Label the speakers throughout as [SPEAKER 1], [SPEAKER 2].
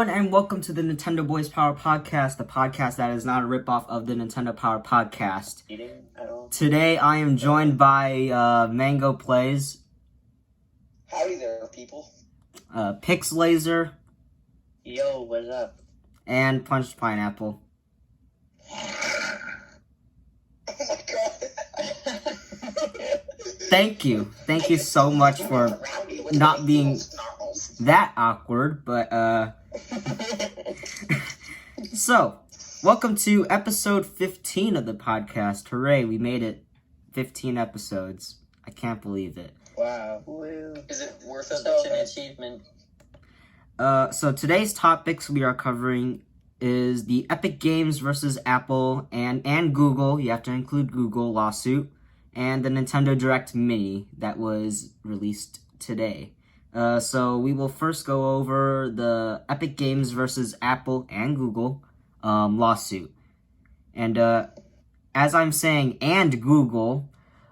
[SPEAKER 1] everyone, and welcome to the Nintendo Boys Power Podcast, the podcast that is not a ripoff of the Nintendo Power Podcast. Today, I am joined by Mango Plays.
[SPEAKER 2] Howdy there, people.
[SPEAKER 1] Pixelazer.
[SPEAKER 3] Yo, what's up?
[SPEAKER 1] And Punched Pineapple.
[SPEAKER 2] Oh my god.
[SPEAKER 1] Thank you so much for not being that awkward, but so, welcome to episode 15 of the podcast. Hooray, we made it 15 episodes. I can't believe it.
[SPEAKER 3] Wow. Woo.
[SPEAKER 2] Is it worth it
[SPEAKER 3] Such
[SPEAKER 2] though?
[SPEAKER 3] an achievement.
[SPEAKER 1] So today's topics we are covering is the Epic Games versus Apple and Google, you have to include Google, lawsuit, and the Nintendo Direct Mini that was released today. So we will first go over the Epic Games versus Apple and Google lawsuit. And as I'm saying, and Google,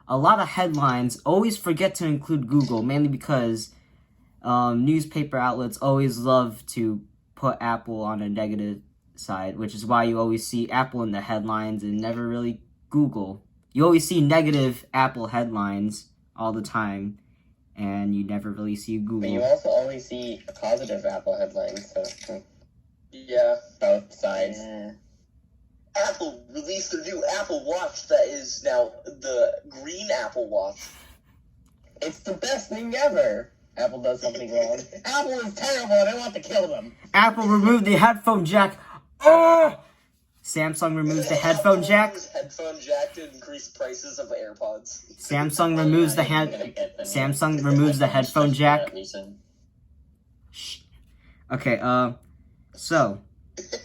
[SPEAKER 1] a lot of headlines always forget to include Google, mainly because newspaper outlets always love to put Apple on a negative side, which is why you always see Apple in the headlines and never really Google. You always see negative Apple headlines all the time, and you never really see Google.
[SPEAKER 3] But you also only see positive Apple headlines, so
[SPEAKER 2] Yeah.
[SPEAKER 3] both sides.
[SPEAKER 2] Yeah. Apple released a new Apple Watch that is now the green Apple Watch.
[SPEAKER 3] It's the best thing ever. Apple does something wrong. Apple is terrible and I want to kill them.
[SPEAKER 1] Apple removed the headphone jack. Oh! Samsung removes the headphone jack.
[SPEAKER 2] Headphone jack to increase prices of AirPods.
[SPEAKER 1] Samsung removes the Samsung removes the headphone jack. Shh. Okay, so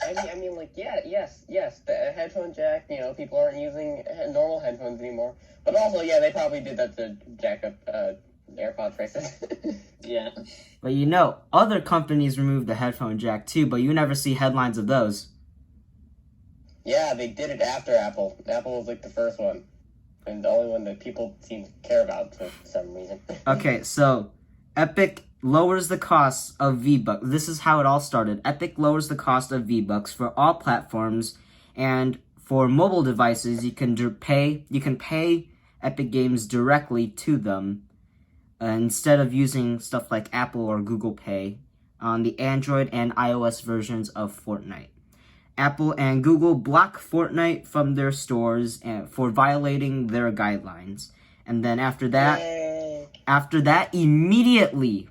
[SPEAKER 3] I mean, like, yes, the headphone jack, people aren't using normal headphones anymore. But also, yeah, they probably did that to jack up, AirPod prices. Yeah.
[SPEAKER 1] but other companies remove the headphone jack too, but you never see headlines of those.
[SPEAKER 3] Yeah, they did it after Apple. Apple was, like, the first one. And the only one that people seem to care about for some reason.
[SPEAKER 1] Okay, so Epic lowers the cost of V-Bucks. This is how it all started. Epic lowers the cost of V-Bucks for all platforms, and for mobile devices, you can pay Epic Games directly to them instead of using stuff like Apple or Google Pay on the Android and iOS versions of Fortnite. Apple and Google block Fortnite from their stores for violating their guidelines. And then after that, immediately,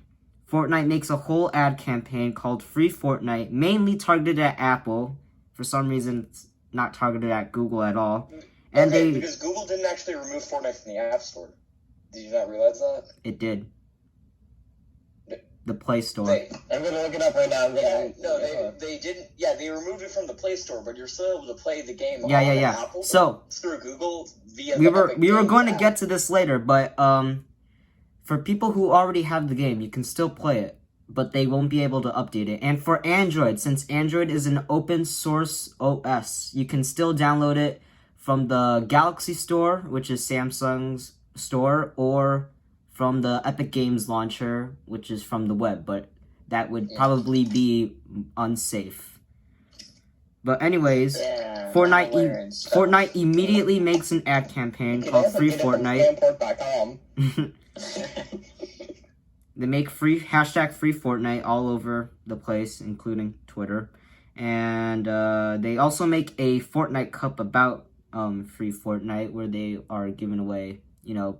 [SPEAKER 1] Fortnite makes a whole ad campaign called Free Fortnite, mainly targeted at Apple. For some reason, it's not targeted at Google at all. And
[SPEAKER 2] because Google didn't actually remove Fortnite from the App Store. Did you not realize that?
[SPEAKER 1] It did. The Play Store.
[SPEAKER 3] I'm gonna look it up right now.
[SPEAKER 2] They didn't. Yeah, they removed it from the Play Store, but you're still able to play the game on Apple.
[SPEAKER 1] So
[SPEAKER 2] through Google via.
[SPEAKER 1] We were going to get to this later, but for people who already have the game, you can still play it, but they won't be able to update it. And for Android, since Android is an open source OS, you can still download it from the Galaxy Store, which is Samsung's store, or from the Epic Games launcher, which is from the web, but that would probably be unsafe. But anyways, Fortnite immediately makes an ad campaign called Free Fortnite. They make hashtag Free Fortnite all over the place, including Twitter. And they also make a Fortnite Cup about Free Fortnite, where they are giving away,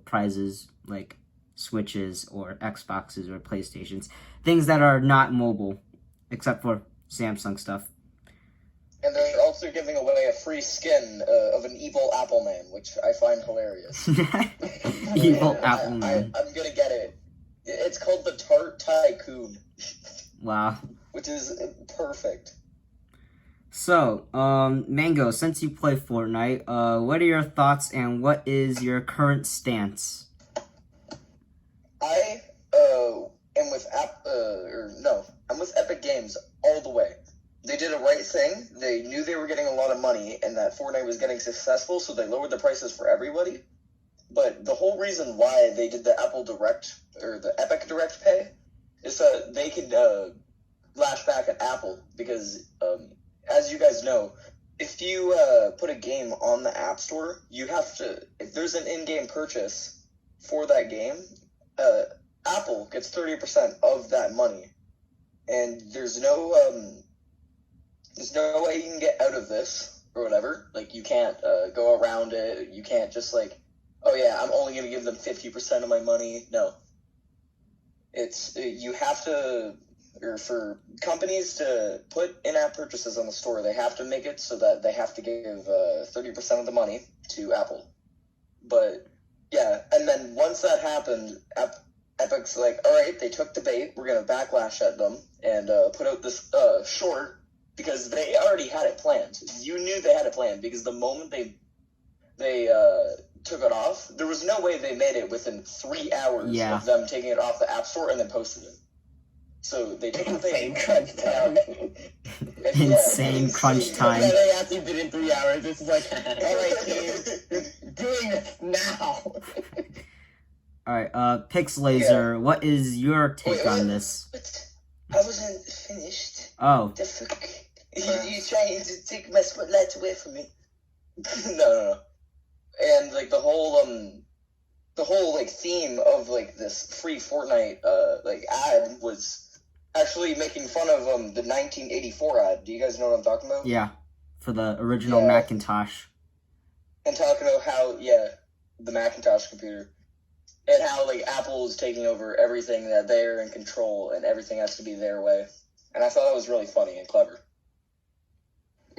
[SPEAKER 1] prizes like Switches or Xboxes or PlayStations. Things that are not mobile, except for Samsung stuff.
[SPEAKER 2] And they're also giving away a free skin of an evil Apple Man, which I find hilarious.
[SPEAKER 1] Evil Apple Man.
[SPEAKER 2] I'm gonna get it. It's called the Tart Tycoon.
[SPEAKER 1] Wow.
[SPEAKER 2] Which is perfect.
[SPEAKER 1] So, Mango, since you play Fortnite, what are your thoughts and what is your current stance?
[SPEAKER 2] I am with I'm with Epic Games all the way. They did a right thing. They knew they were getting a lot of money and that Fortnite was getting successful, so they lowered the prices for everybody. But the whole reason why they did the Apple Direct or the Epic Direct Pay is that they could lash back at Apple because, as you guys know, if you put a game on the App Store, you have to, if there's an in-game purchase for that game, Apple gets 30% of that money. And there's no way you can get out of this or whatever. Like, you can't go around it. You can't just like, oh yeah, I'm only going to give them 50% of my money. No. You have to, or for companies to put in-app purchases on the store, they have to make it so that they have to give 30% of the money to Apple. But yeah, and then once that happened, Epic's like, all right, they took the bait. We're gonna backlash at them and put out this short because they already had it planned. You knew they had it planned because the moment they took it off, there was no way they made it within 3 hours of them taking it off the App Store and then posted it. So they took the bait.
[SPEAKER 3] Insane crunch time.
[SPEAKER 1] Insane crunch time.
[SPEAKER 3] Yeah, they actually did it in 3 hours. This is like, all right, team, you're doing this now.
[SPEAKER 1] Alright, Pixelazer, what is your take on this?
[SPEAKER 2] But I wasn't finished.
[SPEAKER 1] Oh.
[SPEAKER 2] The fuck? You're trying to take my spotlight away from me. No. And like the whole like theme of like this free Fortnite like ad was actually making fun of the 1984 ad. Do you guys know what I'm talking about?
[SPEAKER 1] Yeah, for the original Macintosh.
[SPEAKER 2] And talking about how the Macintosh computer and how like Apple is taking over everything, that they're in control and everything has to be their way. And I thought that was really funny and clever.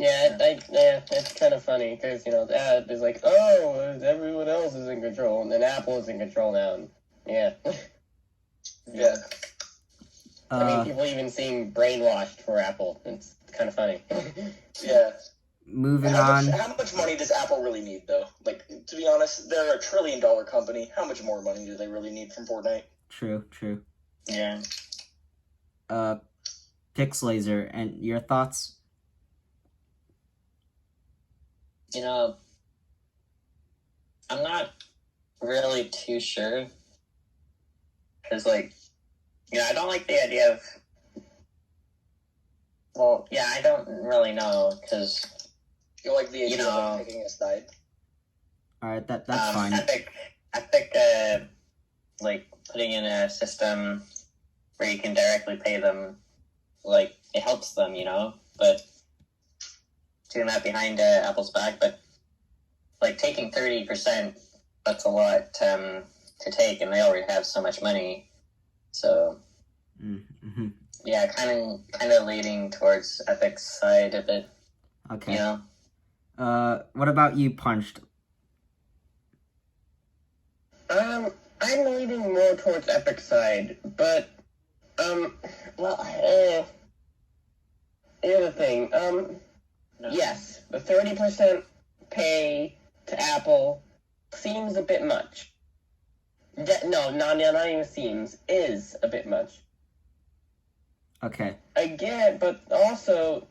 [SPEAKER 3] Yeah, it's kind of funny because, you know, the ad is like, oh, everyone else is in control, and then Apple is in control now. And, yeah.
[SPEAKER 2] Yeah.
[SPEAKER 3] I mean, people even seem brainwashed for Apple. It's kind of funny.
[SPEAKER 2] Yeah.
[SPEAKER 1] Moving
[SPEAKER 2] How
[SPEAKER 1] on.
[SPEAKER 2] much money does Apple really need, though? Like, to be honest, they're a $1 trillion company. How much more money do they really need from Fortnite?
[SPEAKER 1] True.
[SPEAKER 3] Yeah.
[SPEAKER 1] Pixelazer, and your thoughts?
[SPEAKER 4] You know, I'm not really too sure. Because, like, you know, I don't like the idea of... Well, yeah, I don't really know, because...
[SPEAKER 2] You like the idea of taking a side?
[SPEAKER 1] Alright, that's fine.
[SPEAKER 4] Epic, like, putting in a system where you can directly pay them, like, it helps them, you know? But... doing that behind Apple's back, but like taking 30%, that's a lot to take, and they already have so much money. So yeah, kind of leaning towards Epic's side of it.
[SPEAKER 1] Okay.
[SPEAKER 4] You know.
[SPEAKER 1] What about you, Punched?
[SPEAKER 3] I'm leaning more towards Epic's side, but here's the thing.
[SPEAKER 4] No.
[SPEAKER 3] Yes, the 30% pay to Apple seems a bit much. No, not even seems, is a bit much.
[SPEAKER 1] Okay.
[SPEAKER 3] I get, but also,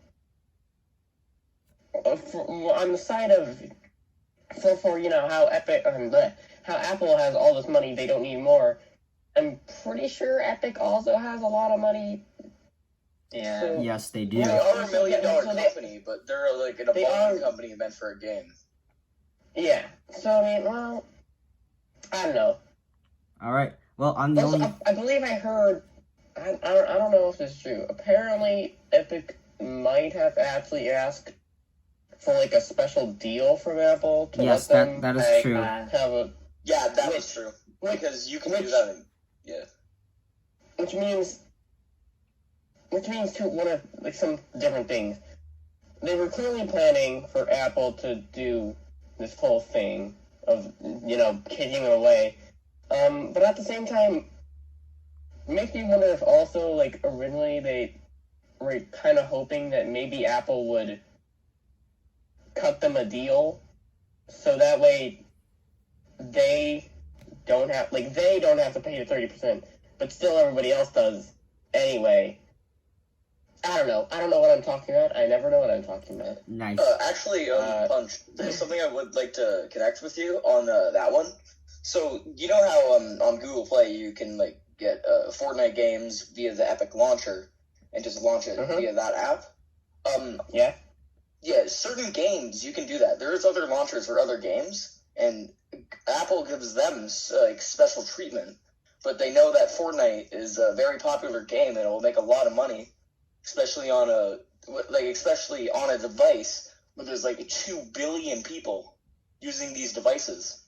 [SPEAKER 3] on the side of, for you know, how Apple has all this money, they don't need more, I'm pretty sure Epic also has a lot of money.
[SPEAKER 4] Yeah.
[SPEAKER 3] So,
[SPEAKER 1] Yes, they do.
[SPEAKER 2] They are a $1 million
[SPEAKER 3] so
[SPEAKER 2] company, but they're like an evolving company meant for a game.
[SPEAKER 3] Yeah. So, I mean, well, I don't know.
[SPEAKER 1] Alright. Well, I'm the
[SPEAKER 3] Also,
[SPEAKER 1] only...
[SPEAKER 3] I believe I heard, I don't know if this is true. Apparently, Epic might have actually asked for, like, a special deal from Apple to
[SPEAKER 1] Yes,
[SPEAKER 3] let them
[SPEAKER 1] that is true.
[SPEAKER 3] have a...
[SPEAKER 2] Yeah, that was true. Because you can do that in,
[SPEAKER 3] Which means one of, like, some different things. They were clearly planning for Apple to do this whole thing of, you know, kicking it away. But at the same time, it makes me wonder if also, like, originally they were kind of hoping that maybe Apple would cut them a deal so that way they don't have to pay the 30%, but still everybody else does anyway. I don't know what I'm talking about. I never know what I'm talking about.
[SPEAKER 1] Nice.
[SPEAKER 2] Actually, Punch, there's something I would like to connect with you on that one. So, you know how on Google Play you can, like, get Fortnite games via the Epic launcher, and just launch it via that app.
[SPEAKER 3] Yeah.
[SPEAKER 2] Yeah, certain games you can do that. There's other launchers for other games, and Apple gives them like special treatment. But they know that Fortnite is a very popular game and it will make a lot of money, especially on a device where there's like 2 billion people using these devices.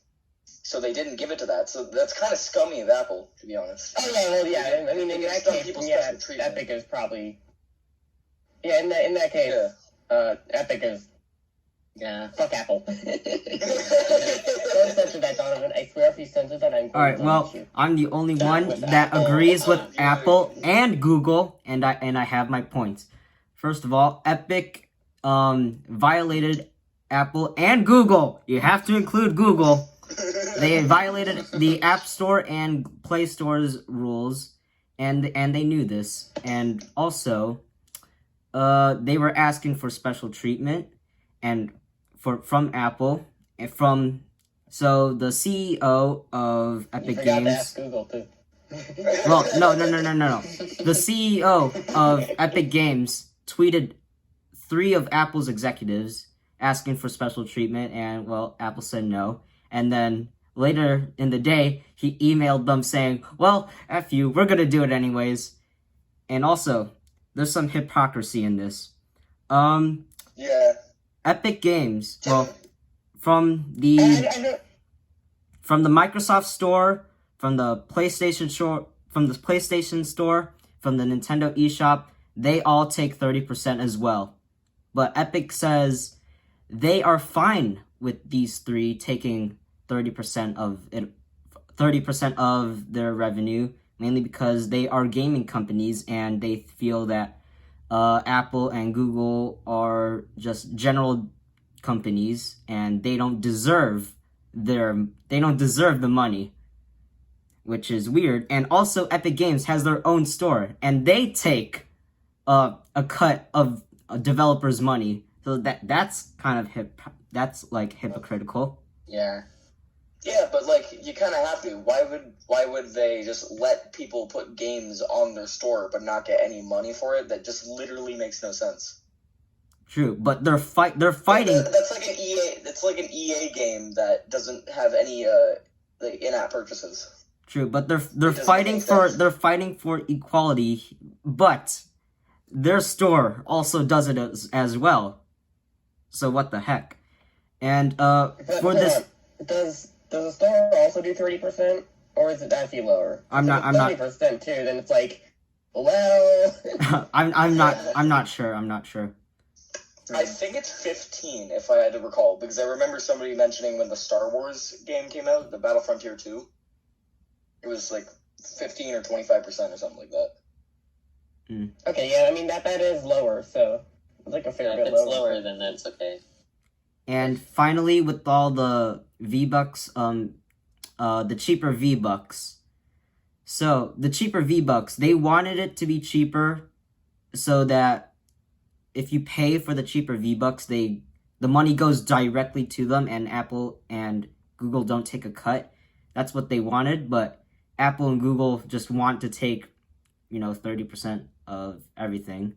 [SPEAKER 2] So they didn't give it to that. So that's kind of scummy of Apple, to be honest.
[SPEAKER 3] Oh yeah, well yeah. I mean, in that case, yeah, Epic is probably. Yeah, in that case, Epic is.
[SPEAKER 4] Yeah.
[SPEAKER 3] Fuck Apple. Don't censor that, Donovan. I swear, if you censor that, I'm going
[SPEAKER 1] All right,
[SPEAKER 3] to
[SPEAKER 1] well,
[SPEAKER 3] you.
[SPEAKER 1] I'm the only one that agrees with Apple and Google, and I have my points. First of all, Epic violated Apple and Google. You have to include Google. They violated the App Store and Play Store's rules, and they knew this. And also, they were asking for special treatment, and from Apple, and so the CEO of Epic Games.
[SPEAKER 3] To ask Google too.
[SPEAKER 1] Well, no. The CEO of Epic Games tweeted 3 of Apple's executives asking for special treatment, and, well, Apple said no. And then later in the day, he emailed them saying, well, F you, we're gonna do it anyways. And also, there's some hypocrisy in this.
[SPEAKER 2] Yeah.
[SPEAKER 1] Epic Games, well, from the Microsoft Store, from the PlayStation Store, from the Nintendo eShop, they all take 30% as well. But Epic says they are fine with these 3 taking 30% of their revenue, mainly because they are gaming companies and they feel that Apple and Google are just general companies and they don't deserve the money, which is weird. And also, Epic Games has their own store and they take a cut of developers' money, so that's kind of hypocritical.
[SPEAKER 4] Yeah.
[SPEAKER 2] Yeah, but like you kind of have to. Why would they just let people put games on their store but not get any money for it? That just literally makes no sense.
[SPEAKER 1] True, but they're fighting.
[SPEAKER 2] That's like an EA. That's like an EA game that doesnn't have any like in-app purchases.
[SPEAKER 1] True, but they're fighting for equality, but their store also does it as well. So what the heck? And
[SPEAKER 3] does the store also do 30%, or is it actually lower?
[SPEAKER 1] I'm not
[SPEAKER 3] 30% too. Then it's like, well,
[SPEAKER 1] I'm not sure.
[SPEAKER 2] I think it's 15, if I had to recall, because I remember somebody mentioning when the Star Wars game came out, the Battle Frontier 2, it was like 15 or 25% or something like that.
[SPEAKER 3] Okay, yeah, I mean that is lower, so it's like a fair bit
[SPEAKER 4] lower. If it's
[SPEAKER 3] lower.
[SPEAKER 4] lower, then that's okay.
[SPEAKER 1] And finally, with all the V-Bucks, the cheaper V-Bucks. So, the cheaper V-Bucks, they wanted it to be cheaper so that if you pay for the cheaper V-Bucks, the money goes directly to them and Apple and Google don't take a cut. That's what they wanted, but Apple and Google just want to take, 30% of everything.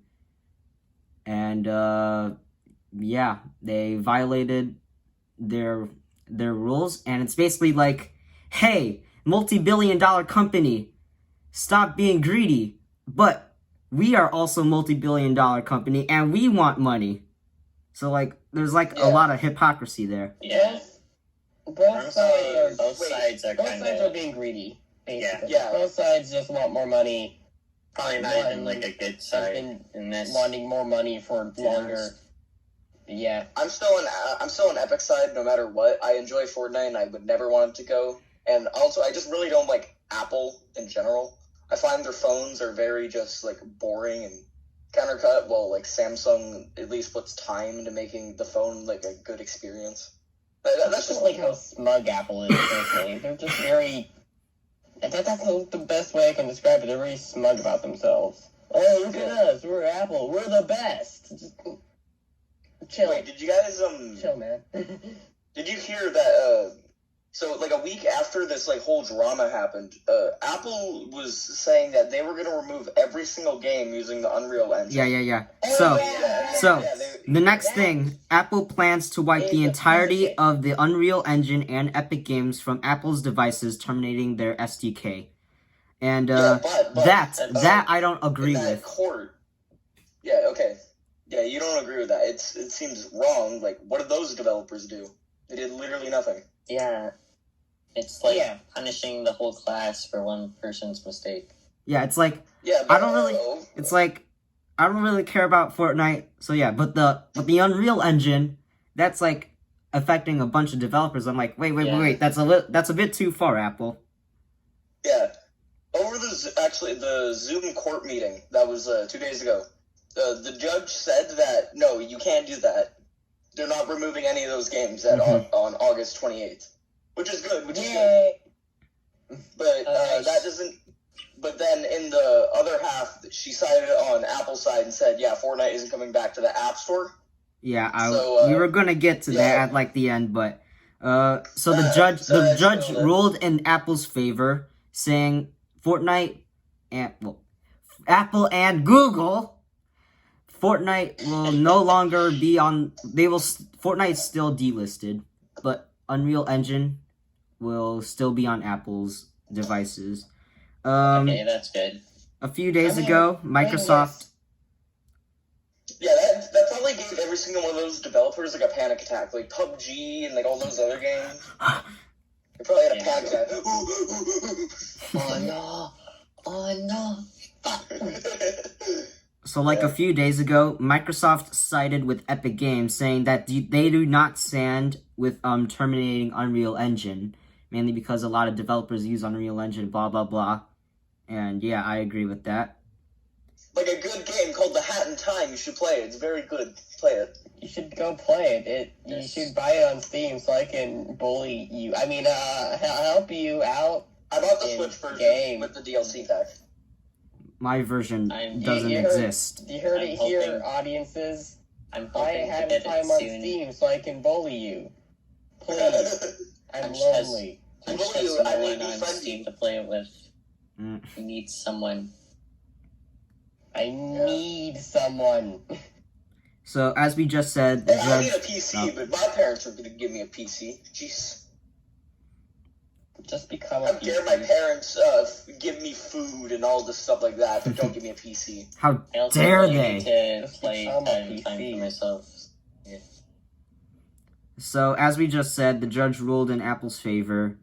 [SPEAKER 1] And, yeah, they violated their rules, and it's basically like, hey, multi-billion-dollar company, stop being greedy, but we are also multi-billion-dollar company, and we want money. So, like, there's, like, a lot of hypocrisy there.
[SPEAKER 4] Yeah.
[SPEAKER 3] Both sides
[SPEAKER 4] are
[SPEAKER 3] being greedy, basically.
[SPEAKER 2] Yeah.
[SPEAKER 3] Both sides just want more money.
[SPEAKER 4] Probably not even, like, a good side in this.
[SPEAKER 3] Wanting more money for longer. Yeah.
[SPEAKER 2] I'm still on Epic side no matter what. I enjoy Fortnite and I would never want it to go. And also, I just really don't like Apple in general. I find their phones are very just, like, boring and countercut, while, like, Samsung at least puts time into making the phone, like, a good experience. That's
[SPEAKER 3] just like how smug Apple is, personally. They're just very... That's the best way I can describe it. They're very smug about themselves. Oh, look at us. We're Apple. We're the best. Just chill.
[SPEAKER 2] Wait, did you guys,
[SPEAKER 3] Chill, man.
[SPEAKER 2] did you hear that, So, like, a week after this, like, whole drama happened, Apple was saying that they were going to remove every single game using the Unreal Engine.
[SPEAKER 1] Yeah.
[SPEAKER 3] Oh,
[SPEAKER 1] So, the next thing, Apple plans to wipe the entirety of the Unreal Engine and Epic Games from Apple's devices, terminating their SDK. And,
[SPEAKER 2] but
[SPEAKER 1] that I don't agree
[SPEAKER 2] in that
[SPEAKER 1] with.
[SPEAKER 2] court, yeah, okay. Yeah, you don't agree with that. It seems wrong. Like, what did those developers do? They did literally nothing.
[SPEAKER 4] Yeah. It's like punishing the whole class for one person's mistake.
[SPEAKER 1] Yeah, it's like,
[SPEAKER 2] Yeah,
[SPEAKER 1] I don't really care about Fortnite, so yeah, but the Unreal Engine, that's like affecting a bunch of developers. I'm like, wait, that's a bit too far, Apple.
[SPEAKER 2] Yeah. Over the Zoom court meeting that was 2 days ago, the judge said that, no, you can't do that. They're not removing any of those games on August 28th. Which is good, But that doesn't... But then in the other half, she sided on Apple's side and said, yeah, Fortnite isn't coming back to the App Store.
[SPEAKER 1] Yeah, we were gonna get to that at like the end, but so the judge ruled in Apple's favor, saying Fortnite and Apple and Google, Fortnite will no longer be on. Fortnite's still delisted, but Unreal Engine will still be on Apple's devices.
[SPEAKER 4] Okay, that's good.
[SPEAKER 1] A few days ago, Microsoft...
[SPEAKER 2] Yeah, that probably gave every single one of those developers like a panic attack, like PUBG and like all those other games. They probably had a panic attack.
[SPEAKER 4] Oh no!
[SPEAKER 1] So like a few days ago, Microsoft sided with Epic Games, saying that they do not stand with terminating Unreal Engine, mainly because a lot of developers use Unreal Engine, blah blah blah. And yeah, I agree with that.
[SPEAKER 2] Like a good game called The Hat in Time, you should play it. It's very good. Play it.
[SPEAKER 3] You should go play it. You should buy it on Steam so I can bully you. I mean, help you out.
[SPEAKER 2] I bought the Switch version with the DLC pack.
[SPEAKER 1] My version doesn't exist.
[SPEAKER 3] You heard it here, audiences.
[SPEAKER 4] I'm
[SPEAKER 3] buy
[SPEAKER 4] hoping
[SPEAKER 3] it Hat
[SPEAKER 4] to
[SPEAKER 3] in
[SPEAKER 4] get
[SPEAKER 3] Time
[SPEAKER 4] it
[SPEAKER 3] on
[SPEAKER 4] soon.
[SPEAKER 3] Steam so I can bully you. Please. I'm lonely.
[SPEAKER 4] I just have no one on Steam to play it with. You need someone.
[SPEAKER 3] I need someone.
[SPEAKER 1] So, as we just said, the
[SPEAKER 2] I
[SPEAKER 1] judge...
[SPEAKER 2] need a PC, but my parents are going to give me a PC. Jeez.
[SPEAKER 3] Just become a
[SPEAKER 2] How
[SPEAKER 3] PC.
[SPEAKER 2] dare my parents give me food and all this stuff like that, but don't give me a PC.
[SPEAKER 1] How
[SPEAKER 4] I also
[SPEAKER 1] dare
[SPEAKER 4] really
[SPEAKER 1] they?
[SPEAKER 4] need to play
[SPEAKER 3] Become a
[SPEAKER 4] time
[SPEAKER 3] PC.
[SPEAKER 4] for myself.
[SPEAKER 1] So, as we just said, the judge ruled in Apple's favor,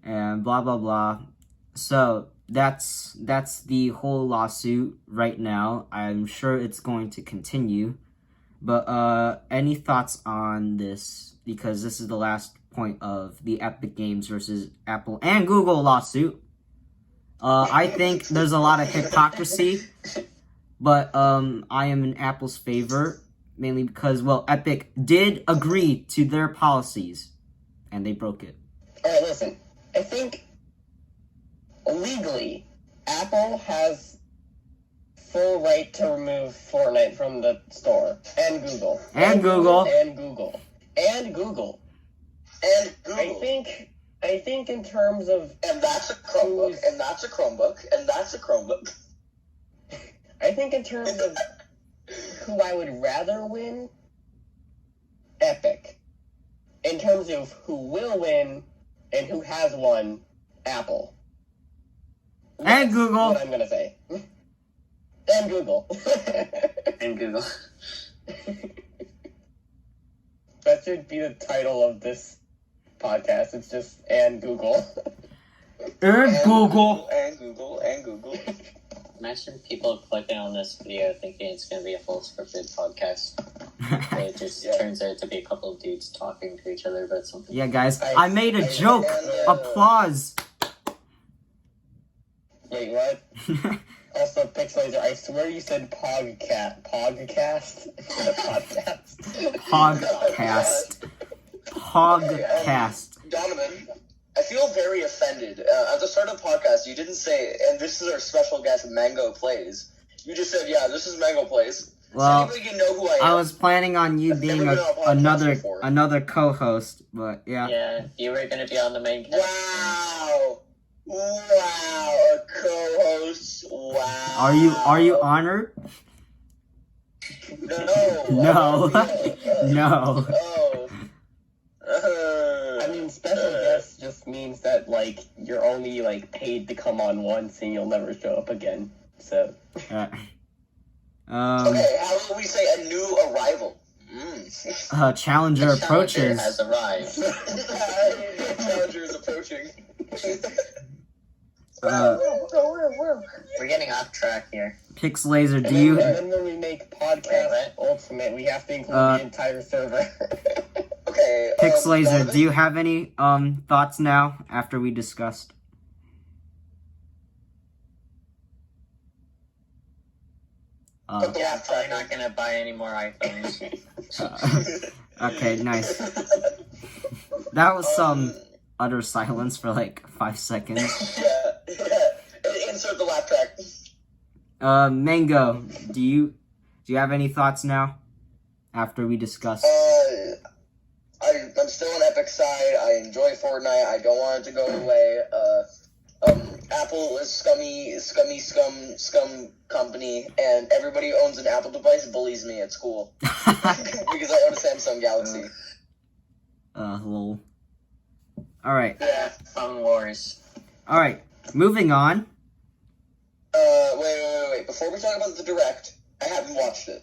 [SPEAKER 1] and blah blah blah. So, that's the whole lawsuit right now. I'm sure it's going to continue. But any thoughts on this? Because this is the last point of the Epic Games versus Apple and Google lawsuit. I think there's a lot of hypocrisy, but I am in Apple's favor, mainly because, well, Epic did agree to their policies, and they broke it.
[SPEAKER 3] Alright, listen. I think legally, Apple has full right to remove Fortnite from the store. And Google.
[SPEAKER 1] And Google.
[SPEAKER 3] And Google. And Google.
[SPEAKER 2] And Google.
[SPEAKER 3] I think in terms of...
[SPEAKER 2] And that's a Chromebook, and that's a Chromebook, and that's a Chromebook.
[SPEAKER 3] I think in terms of who I would rather win, Epic. In terms of who will win and who has won, Apple.
[SPEAKER 1] And Google.
[SPEAKER 3] What I'm gonna say. And Google.
[SPEAKER 4] And Google.
[SPEAKER 3] That should be the title of this podcast. It's just and Google.
[SPEAKER 1] And Google.
[SPEAKER 2] And Google. And Google.
[SPEAKER 4] Imagine people clicking on this video thinking it's going to be a full scripted podcast. It just turns out to be a couple of dudes talking to each other about something.
[SPEAKER 1] Yeah, guys, I made a joke. Applause.
[SPEAKER 3] Wait, what? Also, Pixelazer, I swear you said podcast. Podcast?
[SPEAKER 1] Podcast. Podcast.
[SPEAKER 2] Donovan, I feel very offended. At the start of the podcast, you didn't say, and this is our special guest, Mango Plays. You just said, yeah, this is Mango Plays.
[SPEAKER 1] Well,
[SPEAKER 2] Does anybody know who I am?
[SPEAKER 1] I was planning on you
[SPEAKER 2] I've
[SPEAKER 1] being
[SPEAKER 2] never been on a podcast before.
[SPEAKER 1] another co-host, but yeah.
[SPEAKER 4] Yeah, you were gonna be on the main cast.
[SPEAKER 2] Wow. A co-host. Wow.
[SPEAKER 1] Are you honored?
[SPEAKER 2] No.
[SPEAKER 1] No. No.
[SPEAKER 2] Oh.
[SPEAKER 3] I mean, special guest just means that, like, you're only, like, paid to come on once and you'll never show up again. So.
[SPEAKER 1] Uh,
[SPEAKER 2] Okay, how will we say a new arrival?
[SPEAKER 1] Challenger
[SPEAKER 4] The
[SPEAKER 1] approaches.
[SPEAKER 4] Challenger has arrived.
[SPEAKER 2] Challenger is approaching.
[SPEAKER 4] We're getting off track here.
[SPEAKER 1] Pixelazer,
[SPEAKER 3] And
[SPEAKER 1] do you?
[SPEAKER 3] then when we make Podcast
[SPEAKER 4] Wait,
[SPEAKER 3] Ultimate, we have to include the entire server.
[SPEAKER 2] Okay.
[SPEAKER 1] Pixelazer,
[SPEAKER 2] Donovan?
[SPEAKER 1] do you have any thoughts now after we discussed?
[SPEAKER 4] Yeah, I'm probably not gonna buy any more iPhones.
[SPEAKER 1] Okay, nice. That was some utter silence for like 5 seconds.
[SPEAKER 2] Yeah. Insert the laugh track.
[SPEAKER 1] Mango, do you have any thoughts now after we discussed?
[SPEAKER 2] I'm still on Epic side. I enjoy Fortnite. I don't want it to go away. Apple is scum company, and everybody who owns an Apple device bullies me at school because I own a Samsung Galaxy.
[SPEAKER 1] Lol. Alright.
[SPEAKER 2] Yeah.
[SPEAKER 4] Phone wars.
[SPEAKER 1] Alright. Moving on.
[SPEAKER 2] Wait. Before we talk about the Direct, I haven't watched it.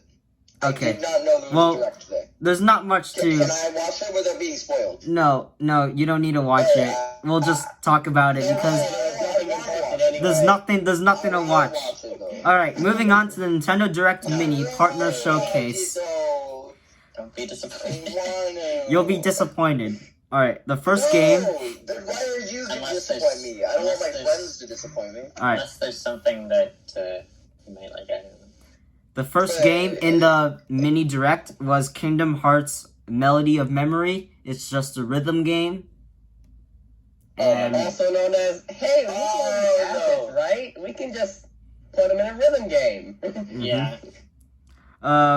[SPEAKER 2] I
[SPEAKER 1] Okay.
[SPEAKER 2] did not know there was
[SPEAKER 1] Well,
[SPEAKER 2] a Direct today.
[SPEAKER 1] There's not much
[SPEAKER 2] Can
[SPEAKER 1] to...
[SPEAKER 2] I watch it without being spoiled?
[SPEAKER 1] No, you don't need to watch it. We'll just talk about it because there's nothing to watch. Alright, moving on to the Nintendo Direct Mini Partner Showcase.
[SPEAKER 4] Don't be disappointed.
[SPEAKER 1] You'll be disappointed. Alright, the first game...
[SPEAKER 2] Then why are you going to
[SPEAKER 4] Unless
[SPEAKER 2] disappoint
[SPEAKER 4] there's-
[SPEAKER 2] me? I don't want my
[SPEAKER 4] unless there's-
[SPEAKER 2] friends to disappoint me.
[SPEAKER 1] Alright,
[SPEAKER 4] Unless there's something that you might like. I don't know.
[SPEAKER 1] the first game in the Mini Direct was Kingdom Hearts Melody of Memory. It's just a rhythm game. And...
[SPEAKER 3] Also known as, hey, we can assets, right? We can just put them in a rhythm game.
[SPEAKER 4] Yeah.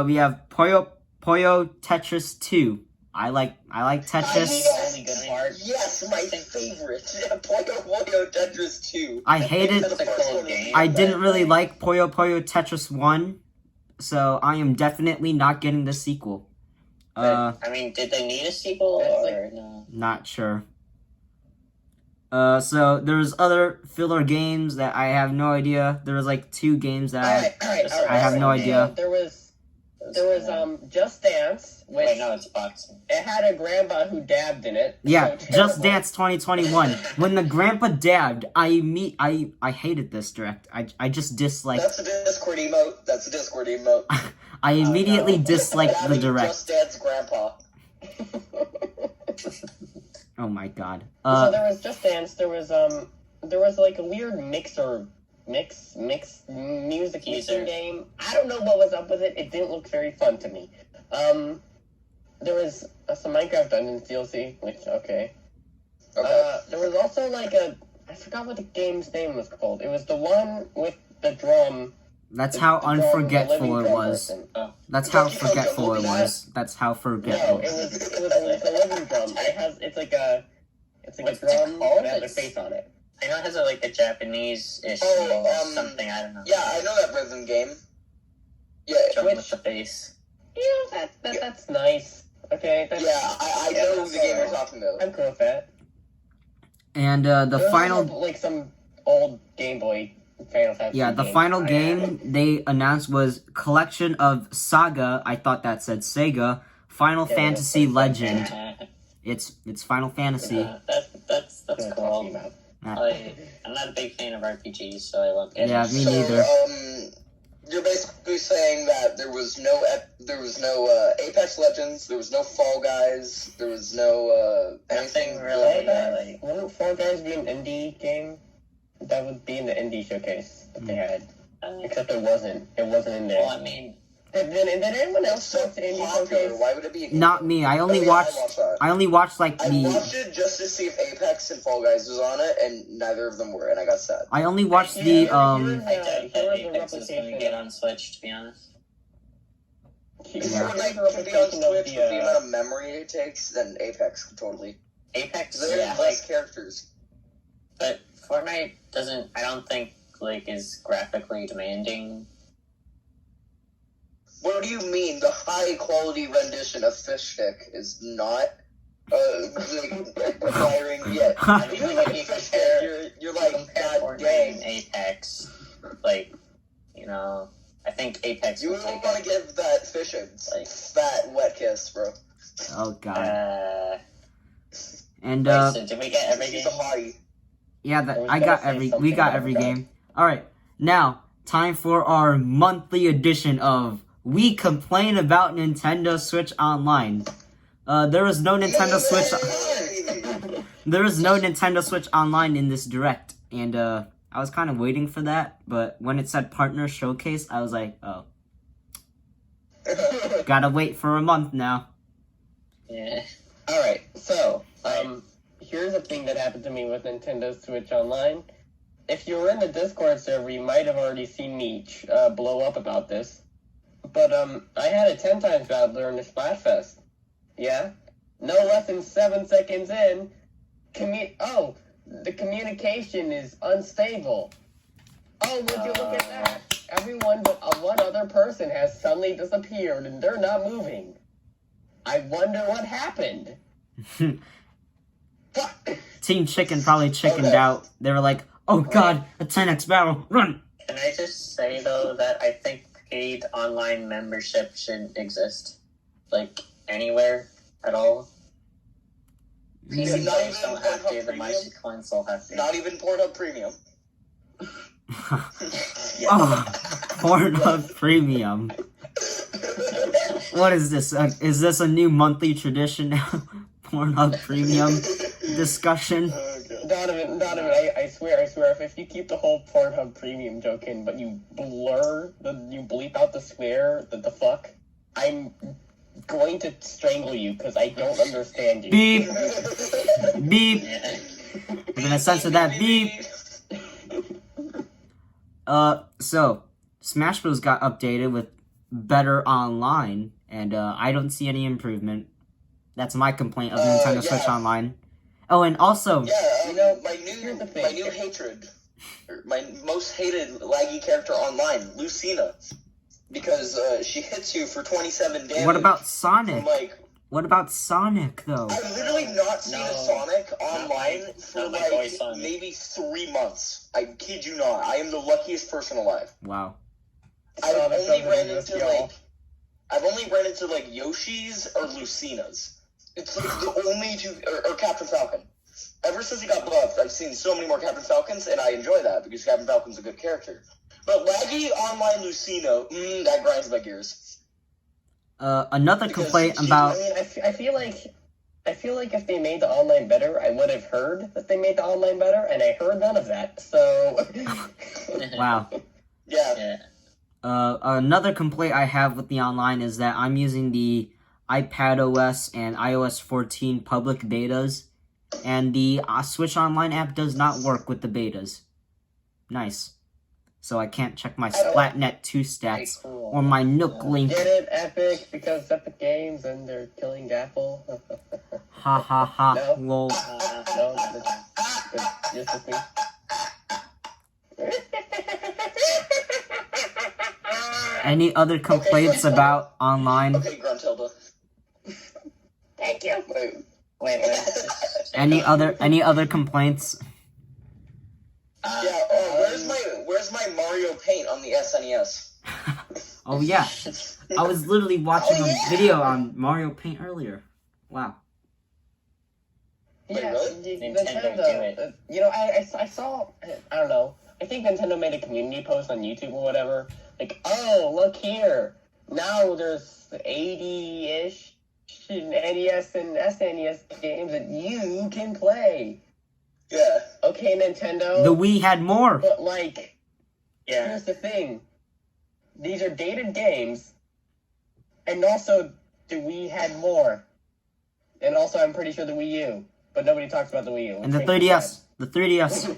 [SPEAKER 1] We have Puyo Tetris 2. I like Tetris.
[SPEAKER 3] Only good part.
[SPEAKER 2] Yes, my favorite. Puyo Tetris 2.
[SPEAKER 1] I hated...
[SPEAKER 2] That's the first one.
[SPEAKER 1] I didn't really like Puyo Tetris 1, so I am definitely not getting the sequel.
[SPEAKER 4] I mean, did they need a sequel
[SPEAKER 3] It's
[SPEAKER 4] or no?
[SPEAKER 1] Not sure. So there's other filler games that I have no idea. There was like 2 games that
[SPEAKER 3] Alright.
[SPEAKER 1] I have no idea.
[SPEAKER 3] There was Just Dance, which
[SPEAKER 4] Wait, no, it's boxing.
[SPEAKER 3] it had a grandpa who dabbed in it.
[SPEAKER 1] Yeah,
[SPEAKER 3] So
[SPEAKER 1] Just
[SPEAKER 3] terrible.
[SPEAKER 1] Dance 2021. When the grandpa dabbed, I hated this direct. I just disliked.
[SPEAKER 2] That's a Discord emote.
[SPEAKER 1] I immediately
[SPEAKER 3] no.
[SPEAKER 1] disliked the
[SPEAKER 2] Having
[SPEAKER 1] direct.
[SPEAKER 2] Just Dance Grandpa.
[SPEAKER 1] Oh my god.
[SPEAKER 3] So there was Just Dance. There was like a weird mix music mixing game. I don't know what was up with it. It didn't look very fun to me. There was some Minecraft Dungeons DLC, which okay. There was also like I forgot what the game's name was called. It was the one with the drum.
[SPEAKER 1] That's
[SPEAKER 3] the
[SPEAKER 1] how
[SPEAKER 3] drum, the
[SPEAKER 1] unforgetful
[SPEAKER 3] living
[SPEAKER 1] it
[SPEAKER 3] drum
[SPEAKER 1] was.
[SPEAKER 3] person.
[SPEAKER 1] That's how
[SPEAKER 2] Donkey Kong
[SPEAKER 1] forgetful it
[SPEAKER 2] Jungle
[SPEAKER 1] was. That's how
[SPEAKER 3] No,
[SPEAKER 1] forgetful.
[SPEAKER 3] it was a living drum. It's like a
[SPEAKER 4] What's
[SPEAKER 3] drum
[SPEAKER 4] it called?
[SPEAKER 3] that has a
[SPEAKER 4] It's-
[SPEAKER 3] face on it.
[SPEAKER 4] I know it has like a Japanese-ish something, I don't know.
[SPEAKER 2] Yeah, I know that rhythm game. Yeah,
[SPEAKER 4] Drum
[SPEAKER 3] Which-
[SPEAKER 4] with the face.
[SPEAKER 3] Yeah, that's nice. Okay.
[SPEAKER 2] I know
[SPEAKER 3] that's
[SPEAKER 2] the game you're
[SPEAKER 3] alright.
[SPEAKER 2] talking about.
[SPEAKER 3] I'm cool with that.
[SPEAKER 1] And the
[SPEAKER 3] There was
[SPEAKER 1] final,
[SPEAKER 3] also, like some old Game Boy Final Fantasy.
[SPEAKER 1] yeah, the
[SPEAKER 3] games
[SPEAKER 1] final
[SPEAKER 3] I
[SPEAKER 1] game
[SPEAKER 3] had.
[SPEAKER 1] they announced was Collection of Saga. I thought that said Sega. Final
[SPEAKER 3] Yeah,
[SPEAKER 1] Fantasy
[SPEAKER 3] that's
[SPEAKER 1] Legend.
[SPEAKER 3] like
[SPEAKER 1] It's Final Fantasy.
[SPEAKER 4] That's
[SPEAKER 3] What I'm
[SPEAKER 4] cool.
[SPEAKER 3] talking about.
[SPEAKER 4] I'm not a big fan of RPGs, so I won't get
[SPEAKER 1] Yeah,
[SPEAKER 4] it.
[SPEAKER 1] me
[SPEAKER 2] So,
[SPEAKER 1] neither.
[SPEAKER 2] you're basically saying that there was no Apex Legends, there was no Fall Guys, there was no anything
[SPEAKER 4] Nothing really.
[SPEAKER 3] Fall Guys? Wouldn't Fall Guys be an indie game? That would be in the indie showcase that they had. Except it wasn't. It wasn't in there.
[SPEAKER 4] Well, I mean,
[SPEAKER 3] Did anyone
[SPEAKER 2] It's
[SPEAKER 3] else
[SPEAKER 2] so
[SPEAKER 3] watch the indie
[SPEAKER 2] popular.
[SPEAKER 3] showcase?
[SPEAKER 2] Why would it be? A
[SPEAKER 1] Not me. I only
[SPEAKER 2] Oh, yeah,
[SPEAKER 1] watched.
[SPEAKER 2] I watched that.
[SPEAKER 1] I only watched like
[SPEAKER 2] I
[SPEAKER 1] the.
[SPEAKER 2] watched it just to see if Apex and Fall Guys was on it, and neither of them were, and I got sad.
[SPEAKER 1] I only watched
[SPEAKER 3] Yeah,
[SPEAKER 1] the
[SPEAKER 3] here
[SPEAKER 4] I doubt
[SPEAKER 3] here
[SPEAKER 4] that
[SPEAKER 3] was the
[SPEAKER 4] Apex is going to
[SPEAKER 3] replication.
[SPEAKER 4] get on Switch, to be honest.
[SPEAKER 3] Here's
[SPEAKER 1] Yeah.
[SPEAKER 2] Fortnite
[SPEAKER 3] a
[SPEAKER 2] can be on
[SPEAKER 3] representation of
[SPEAKER 2] Switch with the
[SPEAKER 3] the,
[SPEAKER 2] amount of memory it takes, then Apex totally.
[SPEAKER 4] Apex,
[SPEAKER 2] They
[SPEAKER 4] yeah,
[SPEAKER 2] have
[SPEAKER 4] like,
[SPEAKER 2] less characters.
[SPEAKER 4] but Fortnite doesn't. I don't think like is graphically demanding.
[SPEAKER 2] What do you mean? The high quality rendition of Fish Stick is not requiring yet.
[SPEAKER 4] I mean,
[SPEAKER 2] Even
[SPEAKER 4] like,
[SPEAKER 2] like
[SPEAKER 4] you
[SPEAKER 2] Fish Stick, you're like,
[SPEAKER 4] compare
[SPEAKER 2] God
[SPEAKER 4] Fortnite
[SPEAKER 2] dang.
[SPEAKER 4] and Apex, like, you know, I think Apex
[SPEAKER 2] You
[SPEAKER 4] would
[SPEAKER 2] don't
[SPEAKER 4] take
[SPEAKER 2] want
[SPEAKER 4] it.
[SPEAKER 2] to give that fish a
[SPEAKER 4] Like-
[SPEAKER 2] fat wet kiss, bro.
[SPEAKER 1] Oh god. And
[SPEAKER 4] Wait, so did we get every
[SPEAKER 2] He's
[SPEAKER 4] game?
[SPEAKER 2] a hottie.
[SPEAKER 1] yeah,
[SPEAKER 3] I was
[SPEAKER 1] I
[SPEAKER 3] gonna
[SPEAKER 1] got
[SPEAKER 3] say
[SPEAKER 1] every. We
[SPEAKER 3] something,
[SPEAKER 1] got
[SPEAKER 3] but I
[SPEAKER 1] every
[SPEAKER 3] forgot.
[SPEAKER 1] game. All right, now time for our monthly edition of We Complain About Nintendo Switch Online. There was no Nintendo Switch.
[SPEAKER 2] Yay!
[SPEAKER 1] There was no Nintendo Switch Online in this direct, and I was kind of waiting for that. But when it said partner showcase, I was like, oh, gotta wait for a month now.
[SPEAKER 4] Yeah.
[SPEAKER 3] Alright, so, here's a thing that happened to me with Nintendo Switch Online. If you were in the Discord server, you might have already seen me blow up about this. But, I had a 10 times battle during the Splatfest. Yeah? No less than 7 seconds in, the communication is unstable. Oh, would you look at that? Everyone but one other person has suddenly disappeared and they're not moving. I wonder what happened. Fuck.
[SPEAKER 1] Team Chicken probably chickened
[SPEAKER 2] Okay.
[SPEAKER 1] out. They were like, oh god, a 10x battle, run!
[SPEAKER 4] Can I just say though that I think paid online membership shouldn't exist, like anywhere at all. PC
[SPEAKER 2] not
[SPEAKER 4] players
[SPEAKER 2] even
[SPEAKER 4] don't have to.
[SPEAKER 2] Pornhub
[SPEAKER 4] The My
[SPEAKER 2] Premium?
[SPEAKER 4] console have to.
[SPEAKER 2] Not even Pornhub Premium.
[SPEAKER 1] Oh, Pornhub Premium. What is this? Is this a new monthly tradition now? Pornhub Premium discussion?
[SPEAKER 2] Oh, God.
[SPEAKER 3] Donovan, I swear, if you keep the whole Pornhub Premium joke in, but you bleep out the swear, the fuck, I'm going to strangle you because I don't understand you.
[SPEAKER 1] Beep, beep.
[SPEAKER 4] Yeah.
[SPEAKER 1] We're gonna censor that beep. So Smash Bros got updated with better online, and I don't see any improvement. That's my complaint of Nintendo Switch
[SPEAKER 2] yeah.
[SPEAKER 1] Online. Oh, and also,
[SPEAKER 2] Yeah,
[SPEAKER 3] You know,
[SPEAKER 2] my
[SPEAKER 3] here's the
[SPEAKER 2] new
[SPEAKER 3] thing.
[SPEAKER 2] hatred, my most hated laggy character online, Lucina, because she hits you for 27 damage.
[SPEAKER 1] what about
[SPEAKER 2] from,
[SPEAKER 1] Sonic?
[SPEAKER 2] like,
[SPEAKER 1] What about Sonic, though?
[SPEAKER 2] I've literally not seen a
[SPEAKER 4] No.
[SPEAKER 2] Sonic online for
[SPEAKER 4] not my boy
[SPEAKER 2] like
[SPEAKER 4] Sonic.
[SPEAKER 2] maybe 3 months. I kid you not. I am the luckiest person alive.
[SPEAKER 1] Wow.
[SPEAKER 2] I've
[SPEAKER 3] Sonic
[SPEAKER 2] only
[SPEAKER 3] doesn't
[SPEAKER 2] ran
[SPEAKER 3] exist,
[SPEAKER 2] into
[SPEAKER 3] y'all.
[SPEAKER 2] like Yoshi's or Lucina's. It's like the only two, or Captain Falcon. Ever since he got buffed, I've seen so many more Captain Falcons, and I enjoy that because Captain Falcon's a good character. But laggy online Lucina, that grinds my gears.
[SPEAKER 1] Another
[SPEAKER 2] Because
[SPEAKER 1] complaint
[SPEAKER 2] she-
[SPEAKER 1] about
[SPEAKER 3] I mean, I feel like if they made the online better, I would have heard that they made the online better, and I heard none of that. So,
[SPEAKER 1] wow.
[SPEAKER 2] Yeah.
[SPEAKER 4] Yeah.
[SPEAKER 1] Another complaint I have with the online is that I'm using the iPadOS and iOS 14 public betas, and the Switch Online app does not work with the betas. Nice. So I can't check my Splatnet 2 stats
[SPEAKER 3] cool.
[SPEAKER 1] or my Nook link.
[SPEAKER 3] Get it, Epic, because it's Epic Games and they're killing Apple.
[SPEAKER 1] Ha ha ha.
[SPEAKER 3] No.
[SPEAKER 1] Lol.
[SPEAKER 3] No, just with me.
[SPEAKER 1] Any other complaints about online?
[SPEAKER 2] Okay, Gruntilda.
[SPEAKER 3] Thank you.
[SPEAKER 2] Wait.
[SPEAKER 1] Any other complaints?
[SPEAKER 2] Yeah. Where's my Mario Paint on the SNES?
[SPEAKER 1] Oh yeah. I was literally watching
[SPEAKER 2] Oh,
[SPEAKER 1] a
[SPEAKER 2] yeah.
[SPEAKER 1] video on Mario Paint earlier. Wow.
[SPEAKER 2] Wait,
[SPEAKER 3] Yeah,
[SPEAKER 2] really?
[SPEAKER 4] Nintendo do it.
[SPEAKER 3] You know, I saw, I don't know, I think Nintendo made a community post on YouTube or whatever, like, oh, look here, now there's 80-ish NES and SNES games that you can play.
[SPEAKER 2] Yeah.
[SPEAKER 3] Okay, Nintendo,
[SPEAKER 1] The Wii had more.
[SPEAKER 3] but like,
[SPEAKER 4] Yeah.
[SPEAKER 3] here's the thing, these are dated games, and also, the Wii had more, and also I'm pretty sure the Wii U. But nobody talks about the Wii U.
[SPEAKER 1] And the
[SPEAKER 3] which makes me
[SPEAKER 1] 3DS. The 3DS.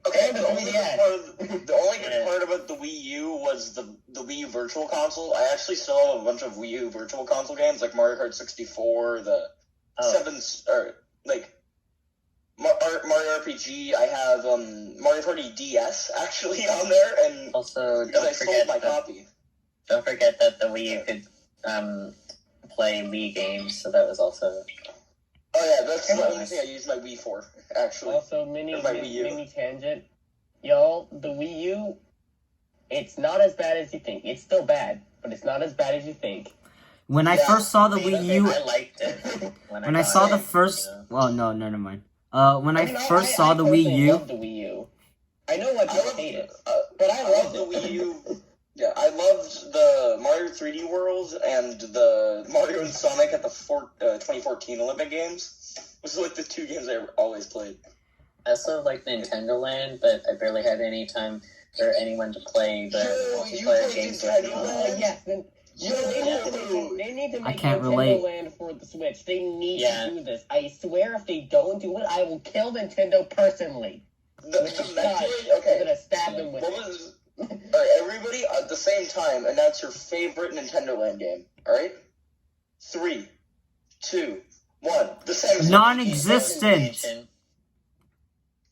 [SPEAKER 2] Okay,
[SPEAKER 3] And the
[SPEAKER 2] the only good
[SPEAKER 3] 3DS.
[SPEAKER 2] part, the only good part about the Wii U was the Wii U Virtual Console. I actually still have a bunch of Wii U Virtual Console games like Mario Kart 64, the Mario RPG. I have Mario Party DS actually on there, and
[SPEAKER 4] Also,
[SPEAKER 2] because I sold my copy.
[SPEAKER 4] don't forget that the Wii U could play Wii games, so that was also.
[SPEAKER 2] Oh yeah, that's the only thing I use my Wii for, actually.
[SPEAKER 3] Also, mini tangent. Y'all, the Wii U, it's not as bad as you think. It's still bad, but it's not as bad as you think.
[SPEAKER 1] When I first saw the Wii U,
[SPEAKER 4] I liked it.
[SPEAKER 1] when I saw the first, well, no, never mind. When I first saw the Wii U,
[SPEAKER 3] love the Wii U. I know what people hate it, but I
[SPEAKER 2] love
[SPEAKER 3] loved
[SPEAKER 2] the Wii U. Yeah, I loved the Mario 3D World and the Mario and Sonic at the 2014 Olympic Games. Those are like the two games I always played.
[SPEAKER 4] I also like Nintendo Land, but I barely had any time or anyone to play the multiplayer games with me.
[SPEAKER 3] Yes, then. They need to
[SPEAKER 1] I
[SPEAKER 3] make
[SPEAKER 1] can't
[SPEAKER 3] Nintendo
[SPEAKER 1] relate.
[SPEAKER 3] Land for the Switch. They need to do this. I swear, if they don't do it, I will kill Nintendo personally. I'm gonna stab them with it.
[SPEAKER 2] Alright, everybody at the same time announce your favorite Nintendo Land game. Alright? 3, 2, 1. The same.
[SPEAKER 1] non-existent.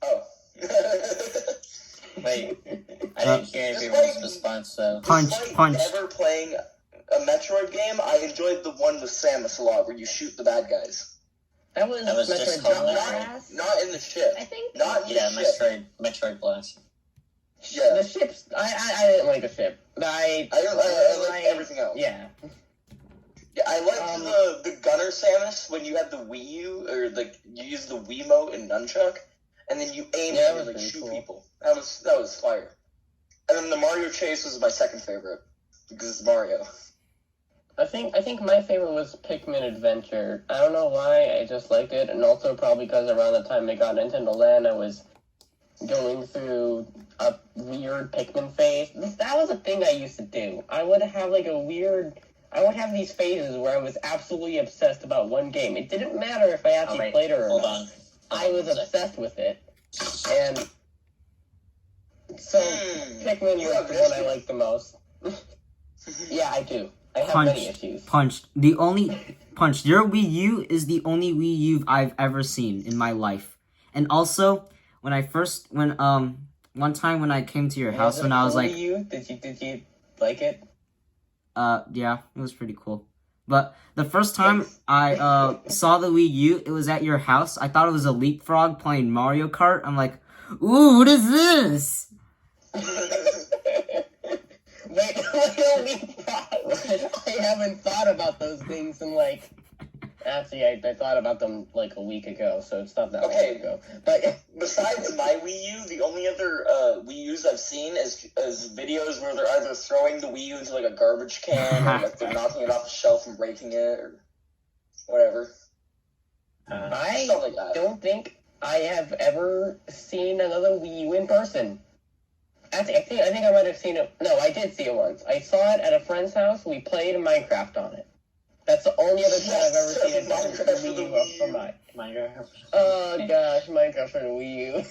[SPEAKER 2] Oh.
[SPEAKER 4] Wait, I didn't hear everyone's response though.
[SPEAKER 1] Punch.
[SPEAKER 2] Never playing a Metroid game, I enjoyed the one with Samus a lot, where you shoot the bad guys.
[SPEAKER 3] That was
[SPEAKER 4] just
[SPEAKER 3] Blast.
[SPEAKER 2] Not in the ship.
[SPEAKER 3] I think.
[SPEAKER 2] Not in the ship.
[SPEAKER 4] Metroid Blast.
[SPEAKER 2] Yeah.
[SPEAKER 3] The ships. I didn't like the ship. I
[SPEAKER 2] like everything else.
[SPEAKER 3] Yeah.
[SPEAKER 2] Yeah, I liked the Gunner Samus when you had the Wii U, or like you used the Wiimote and nunchuck, and then you aim and like shoot people. That was fire. And then the Mario Chase was my second favorite because it's Mario.
[SPEAKER 3] I think my favorite was Pikmin Adventure. I don't know why, I just liked it, and also probably because around the time they got Nintendo Land, I was going through a weird Pikmin phase. That was a thing I used to do. I would have these phases where I was absolutely obsessed about one game. It didn't matter if I actually played it or not. I was obsessed with it. And so Pikmin was the one I liked the most. Yeah, I do. I have many issues.
[SPEAKER 1] Punch. Your Wii U is the only Wii U I've ever seen in my life. And also, one time when I came to your house when I was like,
[SPEAKER 3] Wii U? Did you like it?
[SPEAKER 1] Yeah, it was pretty cool. But the first time I saw the Wii U, it was at your house. I thought it was a leapfrog playing Mario Kart. I'm like, ooh, what is this?
[SPEAKER 3] Wait, I haven't thought about those things in like. Actually, I thought about them like a week ago, so it's not that long ago. But
[SPEAKER 2] besides my Wii U, the only other Wii U's I've seen is videos where they're either throwing the Wii U into like a garbage can, or like they're knocking it off the shelf and breaking it, or whatever.
[SPEAKER 3] I don't think I have ever seen another Wii U in person. I think I might have seen it. No, I did see it once. I saw it at a friend's house. We played Minecraft on it. That's the only other time I've ever seen it
[SPEAKER 2] Minecraft for the Wii U.
[SPEAKER 4] Minecraft.
[SPEAKER 3] Oh gosh, Minecraft for the Wii U.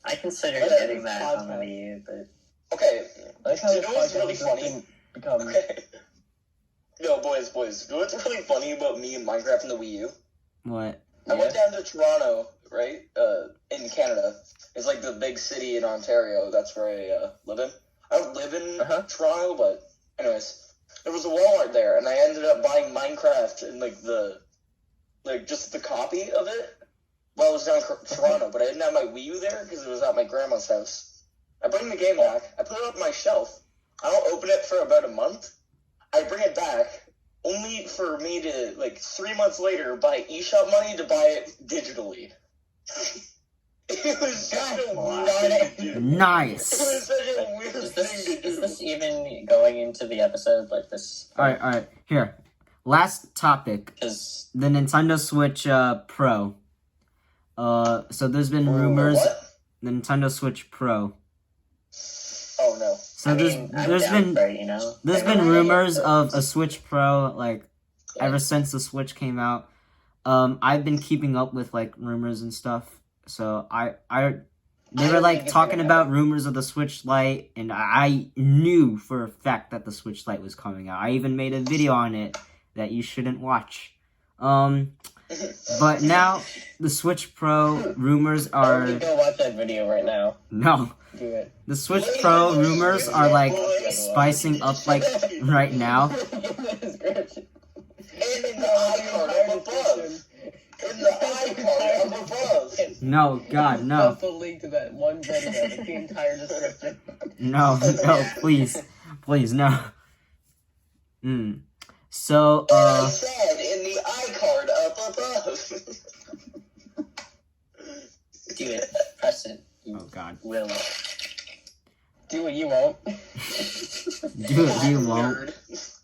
[SPEAKER 4] I considered getting that on the Wii U, but
[SPEAKER 2] okay.
[SPEAKER 3] Like
[SPEAKER 2] you know what's really funny? Okay. No, boys. You know what's really funny about me and Minecraft and the Wii U?
[SPEAKER 1] What?
[SPEAKER 2] I went down to Toronto, right? In Canada. It's like the big city in Ontario. That's where I live in. I don't live in Toronto, but anyways. There was a Walmart there, and I ended up buying Minecraft and just the copy of it while I was down in Toronto. But I didn't have my Wii U there because it was at my grandma's house. I bring the game back. I put it up on my shelf. I don't open it for about a month. I bring it back, only for me to 3 months later buy eShop money to buy it digitally. It was such a weird thing to do.
[SPEAKER 1] Nice.
[SPEAKER 2] It was such a weird thing to do.
[SPEAKER 4] Is this even going into the episode like this?
[SPEAKER 1] Alright. Here. Last topic. The Nintendo Switch Pro. So there's been rumors.
[SPEAKER 2] What?
[SPEAKER 1] The Nintendo Switch Pro.
[SPEAKER 2] Oh no.
[SPEAKER 1] So there's been rumors of a Switch Pro ever since the Switch came out. I've been keeping up with rumors and stuff. So I They
[SPEAKER 3] I
[SPEAKER 1] were
[SPEAKER 3] don't
[SPEAKER 1] like
[SPEAKER 3] think it's
[SPEAKER 1] talking
[SPEAKER 3] gonna
[SPEAKER 1] about
[SPEAKER 3] happen.
[SPEAKER 1] rumors of the Switch Lite, and I knew for a fact that the Switch Lite was coming out. I even made a video on it that you shouldn't watch. But now the Switch Pro rumors
[SPEAKER 3] Why don't we
[SPEAKER 1] are
[SPEAKER 3] go watch that video right now?
[SPEAKER 1] no.
[SPEAKER 3] Do it.
[SPEAKER 1] The Switch Pro rumors are like spicing up like right now.
[SPEAKER 2] And in the iCard up above. In the iCard up above.
[SPEAKER 1] No, God, no.
[SPEAKER 3] Post a link to that one video, like the entire description.
[SPEAKER 1] No, please, no. So,
[SPEAKER 2] I said in the iCard up above.
[SPEAKER 4] Do it. Press it. You
[SPEAKER 1] oh God,
[SPEAKER 4] will.
[SPEAKER 3] Do it, you won't.
[SPEAKER 1] do it, you won't.
[SPEAKER 2] Nerd.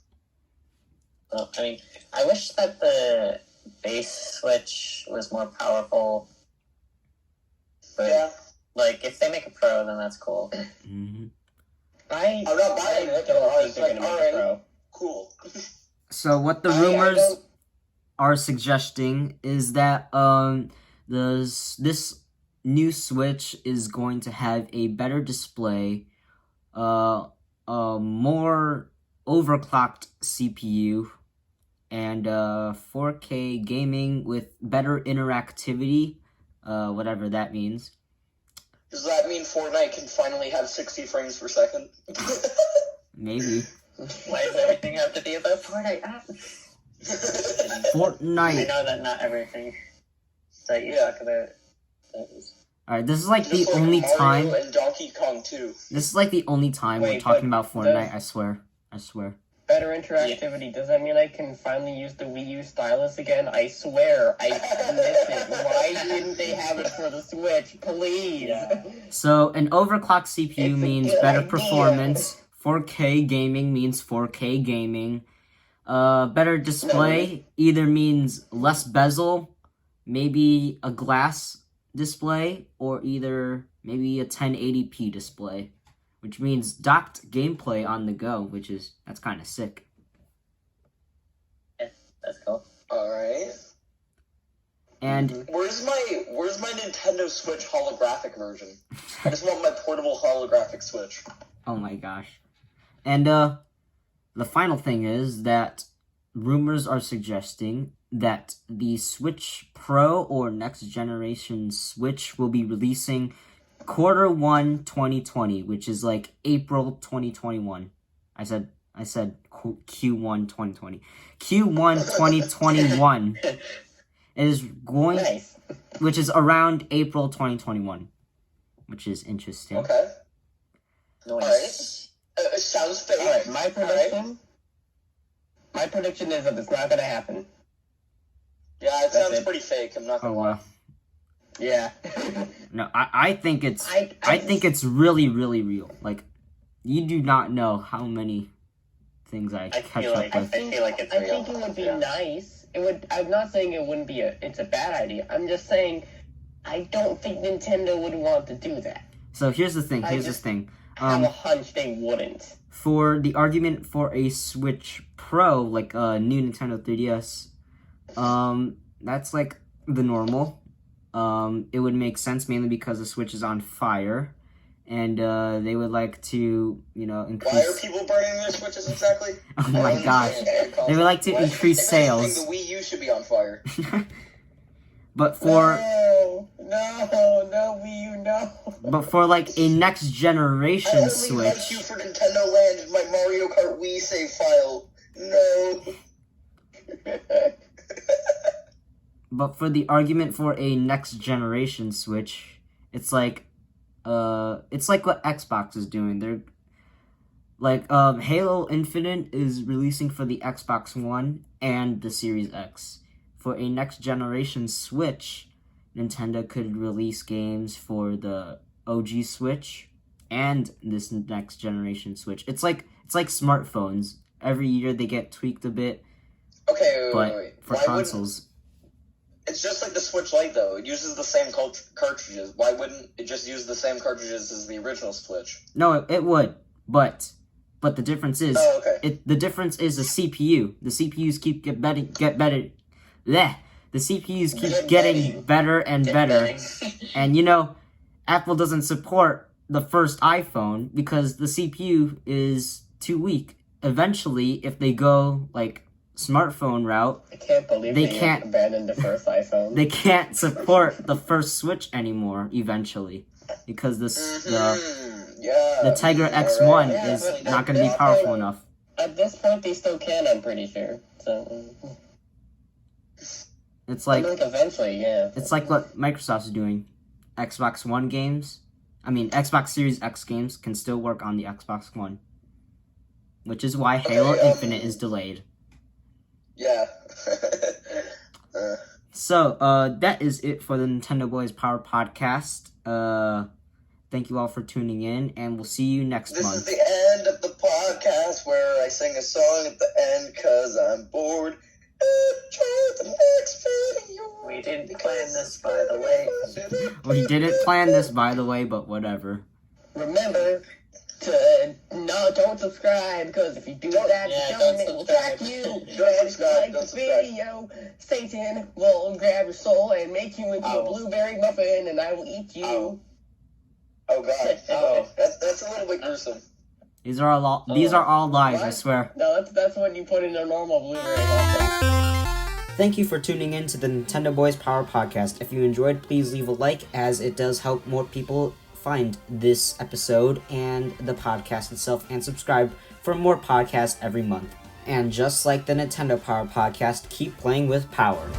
[SPEAKER 4] Well, I mean, I wish that the base Switch was more powerful. But,
[SPEAKER 2] Yeah.
[SPEAKER 4] like, if they make a Pro, then that's cool.
[SPEAKER 1] Mhm.
[SPEAKER 3] I'm
[SPEAKER 2] not buying it, but
[SPEAKER 3] don't
[SPEAKER 2] I
[SPEAKER 3] think
[SPEAKER 2] was
[SPEAKER 3] they're
[SPEAKER 2] like,
[SPEAKER 3] gonna make
[SPEAKER 2] alright.
[SPEAKER 3] a Pro.
[SPEAKER 2] Cool.
[SPEAKER 1] So what the
[SPEAKER 3] I
[SPEAKER 1] rumors
[SPEAKER 3] don't-
[SPEAKER 1] are suggesting is that this new Switch is going to have a better display, a more overclocked CPU, and 4K gaming with better interactivity, whatever that means.
[SPEAKER 2] Does that mean Fortnite can finally have 60 frames per second?
[SPEAKER 1] Maybe.
[SPEAKER 4] Why does everything have to be about Fortnite? I
[SPEAKER 1] Fortnite.
[SPEAKER 4] know that not everything that you talk about is.
[SPEAKER 1] Alright, this is like the
[SPEAKER 2] Just like
[SPEAKER 1] only
[SPEAKER 2] Mario
[SPEAKER 1] time.
[SPEAKER 2] and Donkey Kong 2.
[SPEAKER 1] This is like the only time we're
[SPEAKER 3] Wait,
[SPEAKER 1] talking
[SPEAKER 3] but
[SPEAKER 1] about Fortnite.
[SPEAKER 3] does-
[SPEAKER 1] I swear.
[SPEAKER 3] Better interactivity. Does that mean I can finally use the Wii U stylus again? I swear, I miss it. Why didn't they have it for the Switch? Please.
[SPEAKER 4] Yeah.
[SPEAKER 1] So an overclocked CPU
[SPEAKER 3] It's a
[SPEAKER 1] means
[SPEAKER 3] good
[SPEAKER 1] better
[SPEAKER 3] idea.
[SPEAKER 1] performance. 4K gaming means 4K gaming. Better display either means less bezel, maybe a glass display, or either maybe a 1080p display, which means docked gameplay on the go, that's kind of sick.
[SPEAKER 4] That's cool.
[SPEAKER 2] Alright.
[SPEAKER 1] And
[SPEAKER 2] Where's my Nintendo Switch holographic version? I just want my portable holographic Switch.
[SPEAKER 1] oh my gosh. And the final thing is that rumors are suggesting that the Switch Pro or next generation Switch will be releasing Q1 2020, which is like April 2021. I said Q1 2020. Q1 2021 is going,
[SPEAKER 3] Nice.
[SPEAKER 1] which is around April 2021, which is interesting.
[SPEAKER 2] Okay.
[SPEAKER 4] Nice.
[SPEAKER 2] Sounds fake.
[SPEAKER 3] Alright, my
[SPEAKER 2] Alright.
[SPEAKER 3] prediction is that it's not gonna happen.
[SPEAKER 2] Yeah, it
[SPEAKER 3] That's
[SPEAKER 2] sounds
[SPEAKER 3] it.
[SPEAKER 2] pretty fake. I'm not
[SPEAKER 1] Oh
[SPEAKER 2] gonna lie.
[SPEAKER 1] well.
[SPEAKER 3] Yeah.
[SPEAKER 1] No, I think it's
[SPEAKER 3] I
[SPEAKER 1] think it's really, really real. Like, you do not know how many things I
[SPEAKER 4] I
[SPEAKER 1] catch
[SPEAKER 4] feel
[SPEAKER 1] up
[SPEAKER 4] like
[SPEAKER 1] with.
[SPEAKER 4] I feel like it's
[SPEAKER 3] I
[SPEAKER 4] real.
[SPEAKER 3] think it would be
[SPEAKER 4] Yeah.
[SPEAKER 3] nice. It would. I'm not saying it wouldn't be it's a bad idea. I'm just saying I don't think Nintendo would want to do that.
[SPEAKER 1] So here's the thing.
[SPEAKER 3] I
[SPEAKER 1] Here's the
[SPEAKER 3] just-
[SPEAKER 1] thing.
[SPEAKER 3] I have a hunch they wouldn't.
[SPEAKER 1] For the argument for a Switch Pro, like a new Nintendo 3DS, that's like the normal. It would make sense mainly because the Switch is on fire, and they would like to, increase.
[SPEAKER 2] Why are people burning their Switches exactly?
[SPEAKER 1] Oh my gosh. They would like to
[SPEAKER 2] Why-
[SPEAKER 1] increase
[SPEAKER 2] if anything,
[SPEAKER 1] sales.
[SPEAKER 2] The Wii U should be on fire.
[SPEAKER 1] But for
[SPEAKER 3] No, Wii U, no.
[SPEAKER 1] like a next
[SPEAKER 2] I
[SPEAKER 1] generation
[SPEAKER 2] only thank you
[SPEAKER 1] Switch.
[SPEAKER 2] for Nintendo Land in my Mario Kart Wii save file. No.
[SPEAKER 1] But for the argument for a next generation Switch, it's like what Xbox is doing. They're like Halo Infinite is releasing for the Xbox One and the Series X. For a next generation Switch, Nintendo could release games for the OG Switch and this next generation Switch. It's like smartphones. Every year they get tweaked a bit,
[SPEAKER 2] Okay,
[SPEAKER 1] but
[SPEAKER 2] wait.
[SPEAKER 1] for
[SPEAKER 2] Why wouldn't-
[SPEAKER 1] consoles,
[SPEAKER 2] It's just like the Switch Lite, though. It uses the same cartridges. Why wouldn't it just use the same cartridges as the original Switch?
[SPEAKER 1] no, it would, but the difference is
[SPEAKER 2] Oh, okay.
[SPEAKER 1] the difference is the CPU. The CPUs keep get better. Bleh. The CPUs keep
[SPEAKER 2] Get
[SPEAKER 1] getting
[SPEAKER 2] better.
[SPEAKER 1] better and better. And Apple doesn't support the first iPhone because the CPU is too weak. Eventually, if they go like smartphone route,
[SPEAKER 3] I can't believe
[SPEAKER 1] They
[SPEAKER 3] they
[SPEAKER 1] can't-
[SPEAKER 3] abandoned the first iPhone.
[SPEAKER 1] they can't support the first Switch anymore eventually because the Tiger X1
[SPEAKER 3] Yeah,
[SPEAKER 1] is
[SPEAKER 3] but
[SPEAKER 1] not going to be powerful enough.
[SPEAKER 3] At this point, they still can, I'm pretty sure. So,
[SPEAKER 1] It's
[SPEAKER 3] I
[SPEAKER 1] like
[SPEAKER 3] think eventually, yeah.
[SPEAKER 1] it's like what Microsoft's doing. Xbox One games, Xbox Series X games can still work on the Xbox One, which is why Halo Infinite is delayed.
[SPEAKER 2] Yeah.
[SPEAKER 1] So, that is it for the Nintendo Boys Power Podcast. Thank you all for tuning in, and we'll see you next
[SPEAKER 2] This
[SPEAKER 1] month.
[SPEAKER 2] is the end of the podcast where I sing a song at the end because I'm bored. Enjoy the next video.
[SPEAKER 4] We didn't plan this, by the way.
[SPEAKER 1] We didn't plan this, by the way, but whatever.
[SPEAKER 3] Remember to don't subscribe, because if you do that,
[SPEAKER 4] Yeah,
[SPEAKER 3] the
[SPEAKER 4] don't
[SPEAKER 3] government will track
[SPEAKER 4] subscribe.
[SPEAKER 3] you.
[SPEAKER 2] Don't
[SPEAKER 3] And if you
[SPEAKER 2] subscribe,
[SPEAKER 3] like
[SPEAKER 2] don't
[SPEAKER 3] this
[SPEAKER 2] subscribe.
[SPEAKER 3] video, Satan will grab your soul and make you into
[SPEAKER 2] Ow.
[SPEAKER 3] a blueberry muffin, and I will eat you.
[SPEAKER 2] Ow. Oh god. Oh, that's a little bit gruesome.
[SPEAKER 1] These are all lies, I
[SPEAKER 3] What?
[SPEAKER 1] swear.
[SPEAKER 3] No, that's what you put in a normal blueberry muffin.
[SPEAKER 1] Thank you for tuning in to the Nintendo Boys Power Podcast. If you enjoyed, please leave a like, as it does help more people find this episode and the podcast itself, and subscribe for more podcasts every month. And just like the Nintendo Power Podcast, keep playing with power.